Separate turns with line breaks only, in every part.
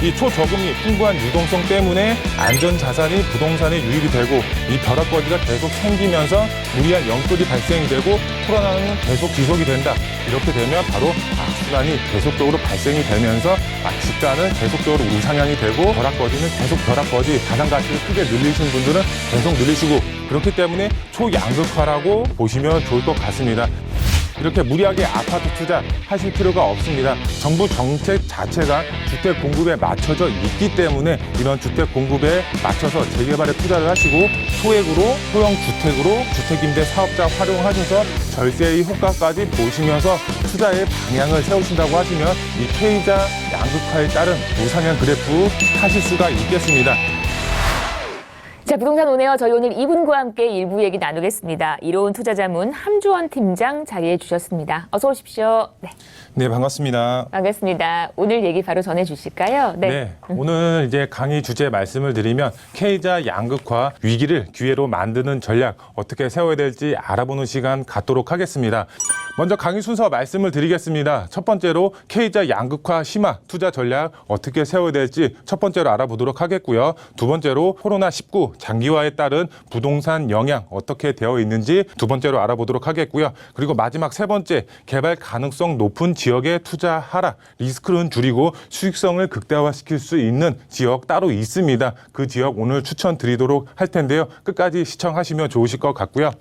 이 초저금리 풍부한 유동성 때문에 안전자산이 부동산에 유입이 되고 이 벼락거지가 계속 생기면서 무리한 영끌이 발생이 되고 코로나는 계속 지속이 된다. 이렇게 되면 바로 악순환이 계속적으로 발생이 되면서 집가는 계속적으로 우상향이 되고 벼락거지는 계속 벼락거지, 자산가치를 크게 늘리신 분들은 계속 늘리시고 그렇기 때문에 초양극화라고 보시면 좋을 것 같습니다. 이렇게 무리하게 아파트 투자 하실 필요가 없습니다. 정부 정책 자체가 주택 공급에 맞춰져 있기 때문에 이런 주택 공급에 맞춰서 재개발에 투자를 하시고 소액으로 소형 주택으로 주택임대 사업자 활용하셔서 절세의 효과까지 보시면서 투자의 방향을 세우신다고 하시면 이 K자 양극화에 따른 우상향 그래프 타실 수가 있겠습니다.
자, 부동산 오네요. 저희 오늘 이분과 함께 일부 얘기 나누겠습니다. 이로운 투자자문 함주원 팀장 자리해 주셨습니다. 어서 오십시오.
네, 반갑습니다.
반갑습니다. 오늘 얘기 바로 전해 주실까요?
네, 오늘 이제 강의 주제 말씀을 드리면 K자 양극화 위기를 기회로 만드는 전략 어떻게 세워야 될지 알아보는 시간 갖도록 하겠습니다. 먼저 강의 순서 말씀을 드리겠습니다. 첫 번째로 K자 양극화 심화 투자 전략 어떻게 세워야 될지 첫 번째로 알아보도록 하겠고요. 두 번째로 코로나19 장기화에 따른 부동산 영향 어떻게 되어 있는지 두 번째로 알아보도록 하겠고요. 그리고 마지막 세 번째, 개발 가능성 높은 지역에 투자하라. 리스크는 줄이고 수익성을 극대화시킬 수 있는 지역 따로 있습니다. 그 지역 오늘 추천드리도록 할 텐데요. 끝까지 시청하시면 좋으실 것 같고요.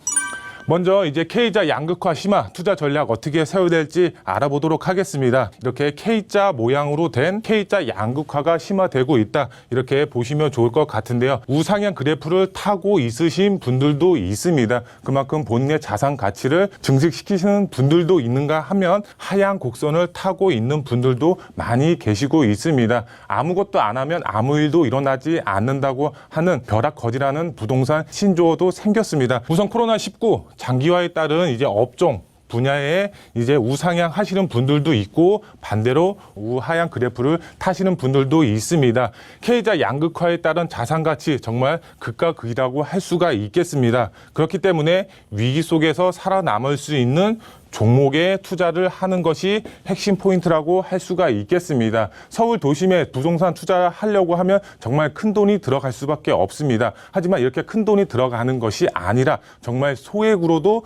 먼저 이제 K자 양극화 심화 투자 전략 어떻게 세워야 될지 알아보도록 하겠습니다. 이렇게 K자 모양으로 된 K자 양극화가 심화되고 있다. 이렇게 보시면 좋을 것 같은데요. 우상향 그래프를 타고 있으신 분들도 있습니다. 그만큼 본인의 자산 가치를 증식시키시는 분들도 있는가 하면 하향 곡선을 타고 있는 분들도 많이 계시고 있습니다. 아무것도 안 하면 아무 일도 일어나지 않는다고 하는 벼락거지라는 부동산 신조어도 생겼습니다. 우선 코로나19 장기화에 따른 이제 업종 분야에 이제 우상향 하시는 분들도 있고 반대로 우하향 그래프를 타시는 분들도 있습니다. K자 양극화에 따른 자산 가치 정말 극과 극이라고 할 수가 있겠습니다. 그렇기 때문에 위기 속에서 살아남을 수 있는 종목에 투자를 하는 것이 핵심 포인트라고 할 수가 있겠습니다. 서울 도심에 부동산 투자하려고 하면 정말 큰 돈이 들어갈 수밖에 없습니다. 하지만 이렇게 큰 돈이 들어가는 것이 아니라 정말 소액으로도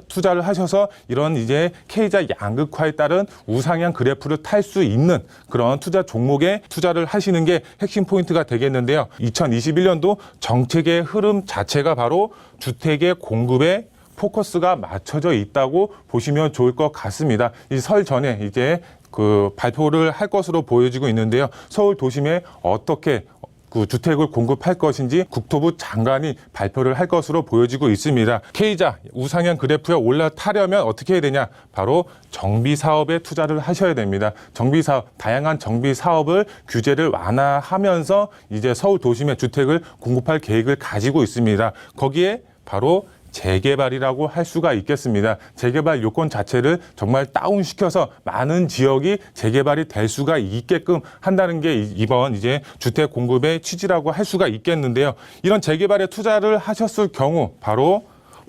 투자를 하셔서 이런 이제 K자 양극화에 따른 우상향 그래프를 탈 수 있는 그런 투자 종목에 투자를 하시는 게 핵심 포인트가 되겠는데요. 2021년도 정책의 흐름 자체가 바로 주택의 공급에 포커스가 맞춰져 있다고 보시면 좋을 것 같습니다. 이 설 전에 이제 그 발표를 할 것으로 보여지고 있는데요. 서울 도심에 어떻게 그 주택을 공급할 것인지 국토부 장관이 발표를 할 것으로 보여지고 있습니다. K자 우상향 그래프에 올라타려면 어떻게 해야 되냐? 바로 정비 사업에 투자를 하셔야 됩니다. 정비 사업, 다양한 정비 사업을 규제를 완화하면서 이제 서울 도심에 주택을 공급할 계획을 가지고 있습니다. 거기에 바로 재개발이라고 할 수가 있겠습니다. 재개발 요건 자체를 정말 다운시켜서 많은 지역이 재개발이 될 수가 있게끔 한다는 게 이번 이제 주택 공급의 취지라고 할 수가 있겠는데요. 이런 재개발에 투자를 하셨을 경우 바로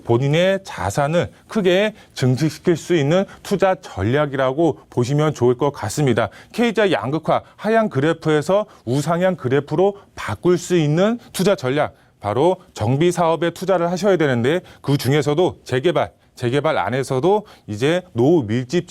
본인의 자산을 크게 증식시킬 수 있는 투자 전략이라고 보시면 좋을 것 같습니다. K자 양극화 하향 그래프에서 우상향 그래프로 바꿀 수 있는 투자 전략. 바로 정비 사업에 투자를 하셔야 되는데 그 중에서도 재개발 안에서도 이제 노후 밀집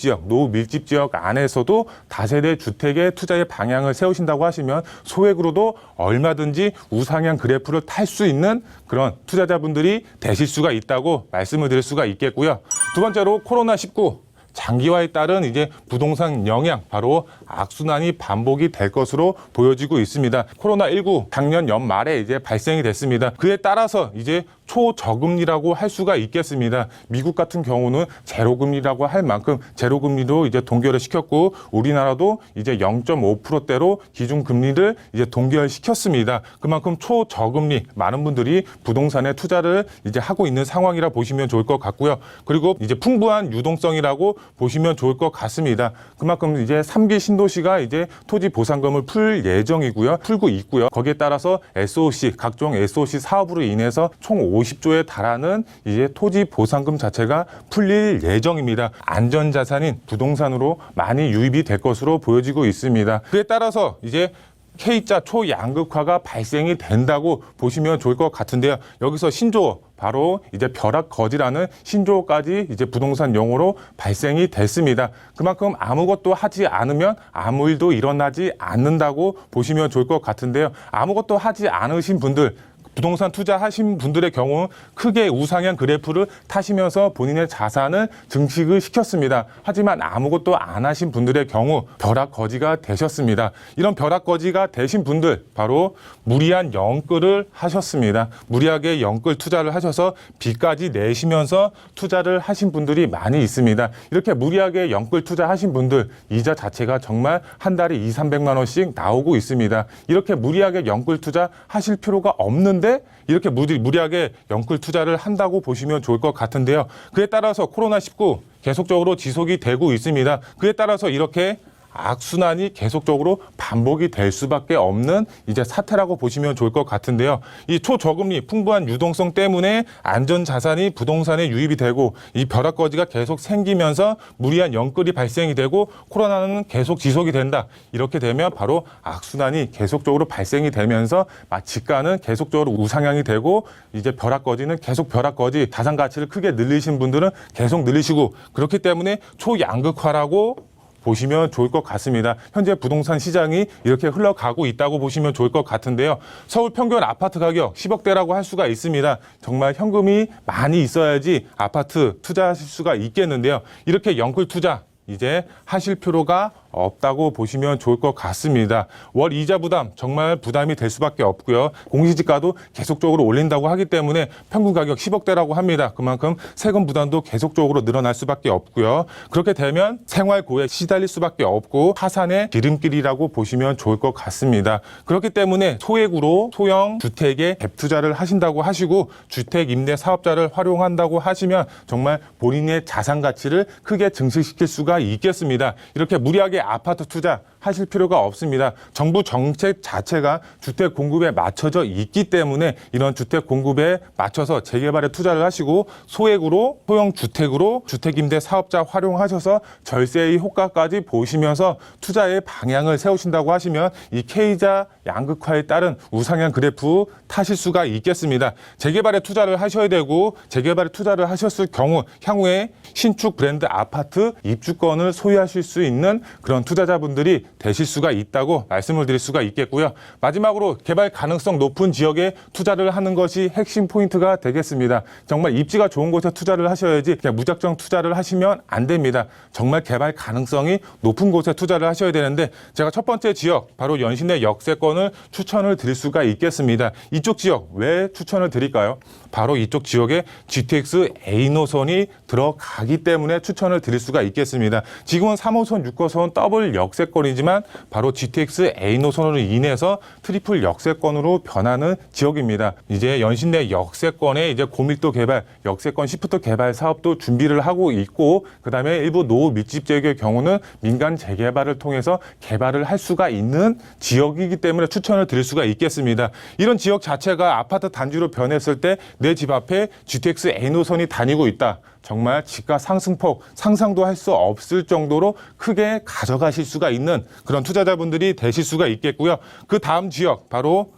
지역 안에서도 다세대 주택의 투자의 방향을 세우신다고 하시면 소액으로도 얼마든지 우상향 그래프를 탈 수 있는 그런 투자자분들이 되실 수가 있다고 말씀을 드릴 수가 있겠고요. 두 번째로 코로나19 장기화에 따른 이제 부동산 영향, 바로 악순환이 반복이 될 것으로 보여지고 있습니다. 코로나19 작년 연말에 이제 발생이 됐습니다. 그에 따라서 이제 초저금리라고 할 수가 있겠습니다. 미국 같은 경우는 제로금리라고 할 만큼 제로금리로 이제 동결을 시켰고 우리나라도 이제 0.5%대로 기준금리를 이제 동결시켰습니다. 그만큼 초저금리 많은 분들이 부동산에 투자를 이제 하고 있는 상황이라 보시면 좋을 것 같고요. 그리고 이제 풍부한 유동성이라고 보시면 좋을 것 같습니다. 그만큼 이제 3기 신도시가 이제 토지 보상금을 풀 예정이고요. 풀고 있고요. 거기에 따라서 SOC, 각종 SOC 사업으로 인해서 총 50조에 달하는 이제 토지 보상금 자체가 풀릴 예정입니다. 안전자산인 부동산으로 많이 유입이 될 것으로 보여지고 있습니다. 그에 따라서 이제 K자 초양극화가 발생이 된다고 보시면 좋을 것 같은데요. 여기서 신조어 바로 이제 벼락거지라는 신조어까지 이제 부동산 용어로 발생이 됐습니다. 그만큼 아무것도 하지 않으면 아무 일도 일어나지 않는다고 보시면 좋을 것 같은데요. 아무것도 하지 않으신 분들, 부동산 투자하신 분들의 경우 크게 우상향 그래프를 타시면서 본인의 자산을 증식을 시켰습니다. 하지만 아무것도 안 하신 분들의 경우 벼락거지가 되셨습니다. 이런 벼락거지가 되신 분들 바로 무리한 영끌을 하셨습니다. 무리하게 영끌 투자를 하셔서 빚까지 내시면서 투자를 하신 분들이 많이 있습니다. 이렇게 무리하게 영끌 투자하신 분들 이자 자체가 정말 한 달에 200~300만 원씩 나오고 있습니다. 이렇게 무리하게 영끌 투자 하실 필요가 없는데 이렇게 무리하게 영끌 투자를 한다고 보시면 좋을 것 같은데요. 그에 따라서 코로나19 계속적으로 지속이 되고 있습니다. 그에 따라서 이렇게 악순환이 계속적으로 반복이 될 수밖에 없는 이제 사태라고 보시면 좋을 것 같은데요. 이 초저금리 풍부한 유동성 때문에 안전자산이 부동산에 유입이 되고 이 벼락거지가 계속 생기면서 무리한 영끌이 발생이 되고 코로나는 계속 지속이 된다. 이렇게 되면 바로 악순환이 계속적으로 발생이 되면서 지가는 계속적으로 우상향이 되고 이제 벼락거지는 계속 벼락거지, 자산 가치를 크게 늘리신 분들은 계속 늘리시고, 그렇기 때문에 초양극화라고 보시면 좋을 것 같습니다. 현재 부동산 시장이 이렇게 흘러가고 있다고 보시면 좋을 것 같은데요. 서울 평균 아파트 가격 10억대라고 할 수가 있습니다. 정말 현금이 많이 있어야지 아파트 투자하실 수가 있겠는데요. 이렇게 영끌 투자 이제 하실 필요가 없다고 보시면 좋을 것 같습니다. 월 이자 부담 정말 부담이 될 수밖에 없고요. 공시지가도 계속적으로 올린다고 하기 때문에 평균 가격 10억대라고 합니다. 그만큼 세금 부담도 계속적으로 늘어날 수밖에 없고요. 그렇게 되면 생활고에 시달릴 수밖에 없고 파산의 지름길이라고 보시면 좋을 것 같습니다. 그렇기 때문에 소액으로 소형 주택에 갭 투자를 하신다고 하시고 주택 임대 사업자를 활용한다고 하시면 정말 본인의 자산 가치를 크게 증식시킬 수가 있겠습니다. 이렇게 무리하게 아파트 투자 하실 필요가 없습니다. 정부 정책 자체가 주택 공급에 맞춰져 있기 때문에 이런 주택 공급에 맞춰서 재개발에 투자를 하시고 소액으로 소형 주택으로 주택 임대 사업자 활용하셔서 절세의 효과까지 보시면서 투자의 방향을 세우신다고 하시면 이 K자 양극화에 따른 우상향 그래프 타실 수가 있겠습니다. 재개발에 투자를 하셔야 되고 재개발에 투자를 하셨을 경우 향후에 신축 브랜드 아파트 입주권을 소유하실 수 있는 그런 투자자분들이 되실 수가 있다고 말씀을 드릴 수가 있겠고요. 마지막으로 개발 가능성 높은 지역에 투자를 하는 것이 핵심 포인트가 되겠습니다. 정말 입지가 좋은 곳에 투자를 하셔야지 그냥 무작정 투자를 하시면 안 됩니다. 정말 개발 가능성이 높은 곳에 투자를 하셔야 되는데 제가 첫 번째 지역 바로 연신내 역세권을 추천을 드릴 수가 있겠습니다. 이쪽 지역 왜 추천을 드릴까요? 바로 이쪽 지역에 GTX A 노선이 들어가기 때문에 추천을 드릴 수가 있겠습니다. 지금은 3호선, 6호선 더블 역세권이지만 바로 GTX A 노선으로 인해서 트리플 역세권으로 변하는 지역입니다. 이제 연신내 역세권에 이제 고밀도 개발, 역세권 시프트 개발 사업도 준비를 하고 있고, 그다음에 일부 노후 밀집 지역의 경우는 민간 재개발을 통해서 개발을 할 수가 있는 지역이기 때문에 추천을 드릴 수가 있겠습니다. 이런 지역 자체가 아파트 단지로 변했을 때 내 집 앞에 GTX A 노선이 다니고 있다. 정말 지가 상승폭 상상도 할 수 없을 정도로 크게 가져가실 수가 있는 그런 투자자분들이 되실 수가 있겠고요. 그 다음 지역 바로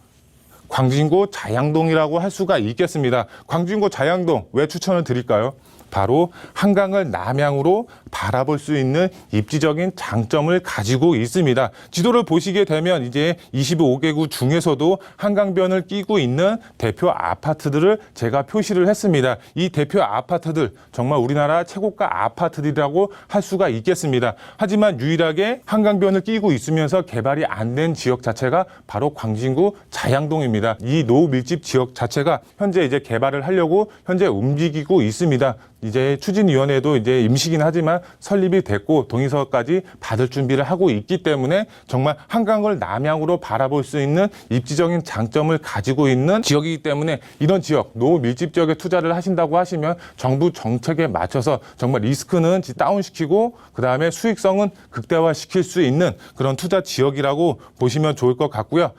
광진구 자양동이라고 할 수가 있겠습니다. 광진구 자양동 왜 추천을 드릴까요? 바로 한강을 남향으로 바라볼 수 있는 입지적인 장점을 가지고 있습니다. 지도를 보시게 되면 이제 25개구 중에서도 한강변을 끼고 있는 대표 아파트들을 제가 표시를 했습니다. 이 대표 아파트들 정말 우리나라 최고가 아파트들이라고 할 수가 있겠습니다. 하지만 유일하게 한강변을 끼고 있으면서 개발이 안 된 지역 자체가 바로 광진구 자양동입니다. 이 노후 밀집 지역 자체가 현재 이제 개발을 하려고 현재 움직이고 있습니다. 이제 추진위원회도 이제 임시긴 하지만 설립이 됐고 동의서까지 받을 준비를 하고 있기 때문에 정말 한강을 남향으로 바라볼 수 있는 입지적인 장점을 가지고 있는 지역이기 때문에 이런 지역, 노후 밀집 지역에 투자를 하신다고 하시면 정부 정책에 맞춰서 정말 리스크는 다운시키고 그다음에 수익성은 극대화시킬 수 있는 그런 투자 지역이라고 보시면 좋을 것 같고요.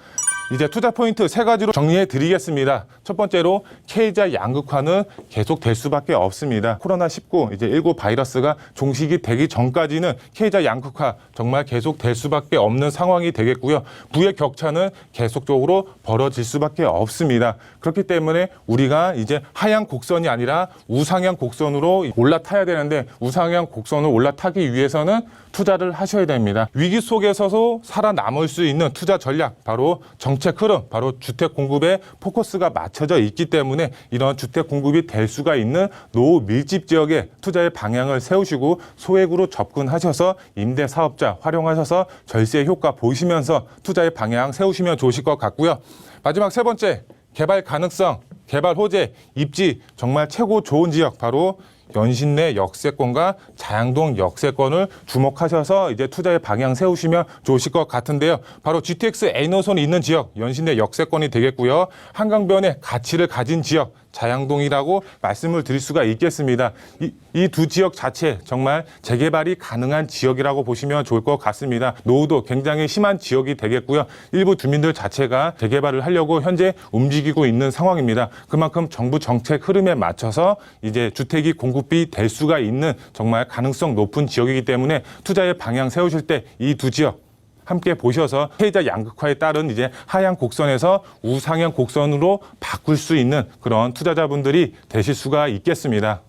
이제 투자 포인트 세 가지로 정리해 드리겠습니다. 첫 번째로 K자 양극화는 계속 될 수밖에 없습니다. 코로나19 이제 19 바이러스가 종식이 되기 전까지는 K자 양극화 정말 계속 될 수밖에 없는 상황이 되겠고요. 부의 격차는 계속적으로 벌어질 수밖에 없습니다. 그렇기 때문에 우리가 이제 하향 곡선이 아니라 우상향 곡선으로 올라타야 되는데 우상향 곡선을 올라타기 위해서는 투자를 하셔야 됩니다. 위기 속에서도 살아남을 수 있는 투자 전략, 바로 정책 흐름, 바로 주택 공급에 포커스가 맞춰져 있기 때문에 이런 주택 공급이 될 수가 있는 노후 밀집 지역에 투자의 방향을 세우시고 소액으로 접근하셔서 임대 사업자 활용하셔서 절세 효과 보시면서 투자의 방향 세우시면 좋으실 것 같고요. 마지막 세 번째, 개발 가능성, 개발 호재, 입지 정말 최고 좋은 지역, 바로 연신내 역세권과 자양동 역세권을 주목하셔서 이제 투자의 방향 세우시면 좋으실 것 같은데요. 바로 GTX A노선이 있는 지역, 연신내 역세권이 되겠고요. 한강변에 가치를 가진 지역, 자양동이라고 말씀을 드릴 수가 있겠습니다. 이 두 지역 자체 정말 재개발이 가능한 지역이라고 보시면 좋을 것 같습니다. 노후도 굉장히 심한 지역이 되겠고요. 일부 주민들 자체가 재개발을 하려고 현재 움직이고 있는 상황입니다. 그만큼 정부 정책 흐름에 맞춰서 이제 주택이 공급이 될 수가 있는 정말 가능성 높은 지역이기 때문에 투자의 방향 세우실 때 이 두 지역 함께 보셔서 K자 양극화에 따른 이제 하향 곡선에서 우상향 곡선으로 바꿀 수 있는 그런 투자자분들이 되실 수가 있겠습니다.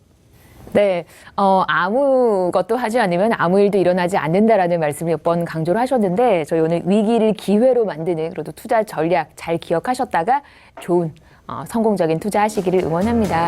네, 아무것도 하지 않으면 아무 일도 일어나지 않는다라는 말씀을 몇 번 강조를 하셨는데 저희 오늘 위기를 기회로 만드는 그래도 투자 전략 잘 기억하셨다가 좋은 성공적인 투자하시기를 응원합니다.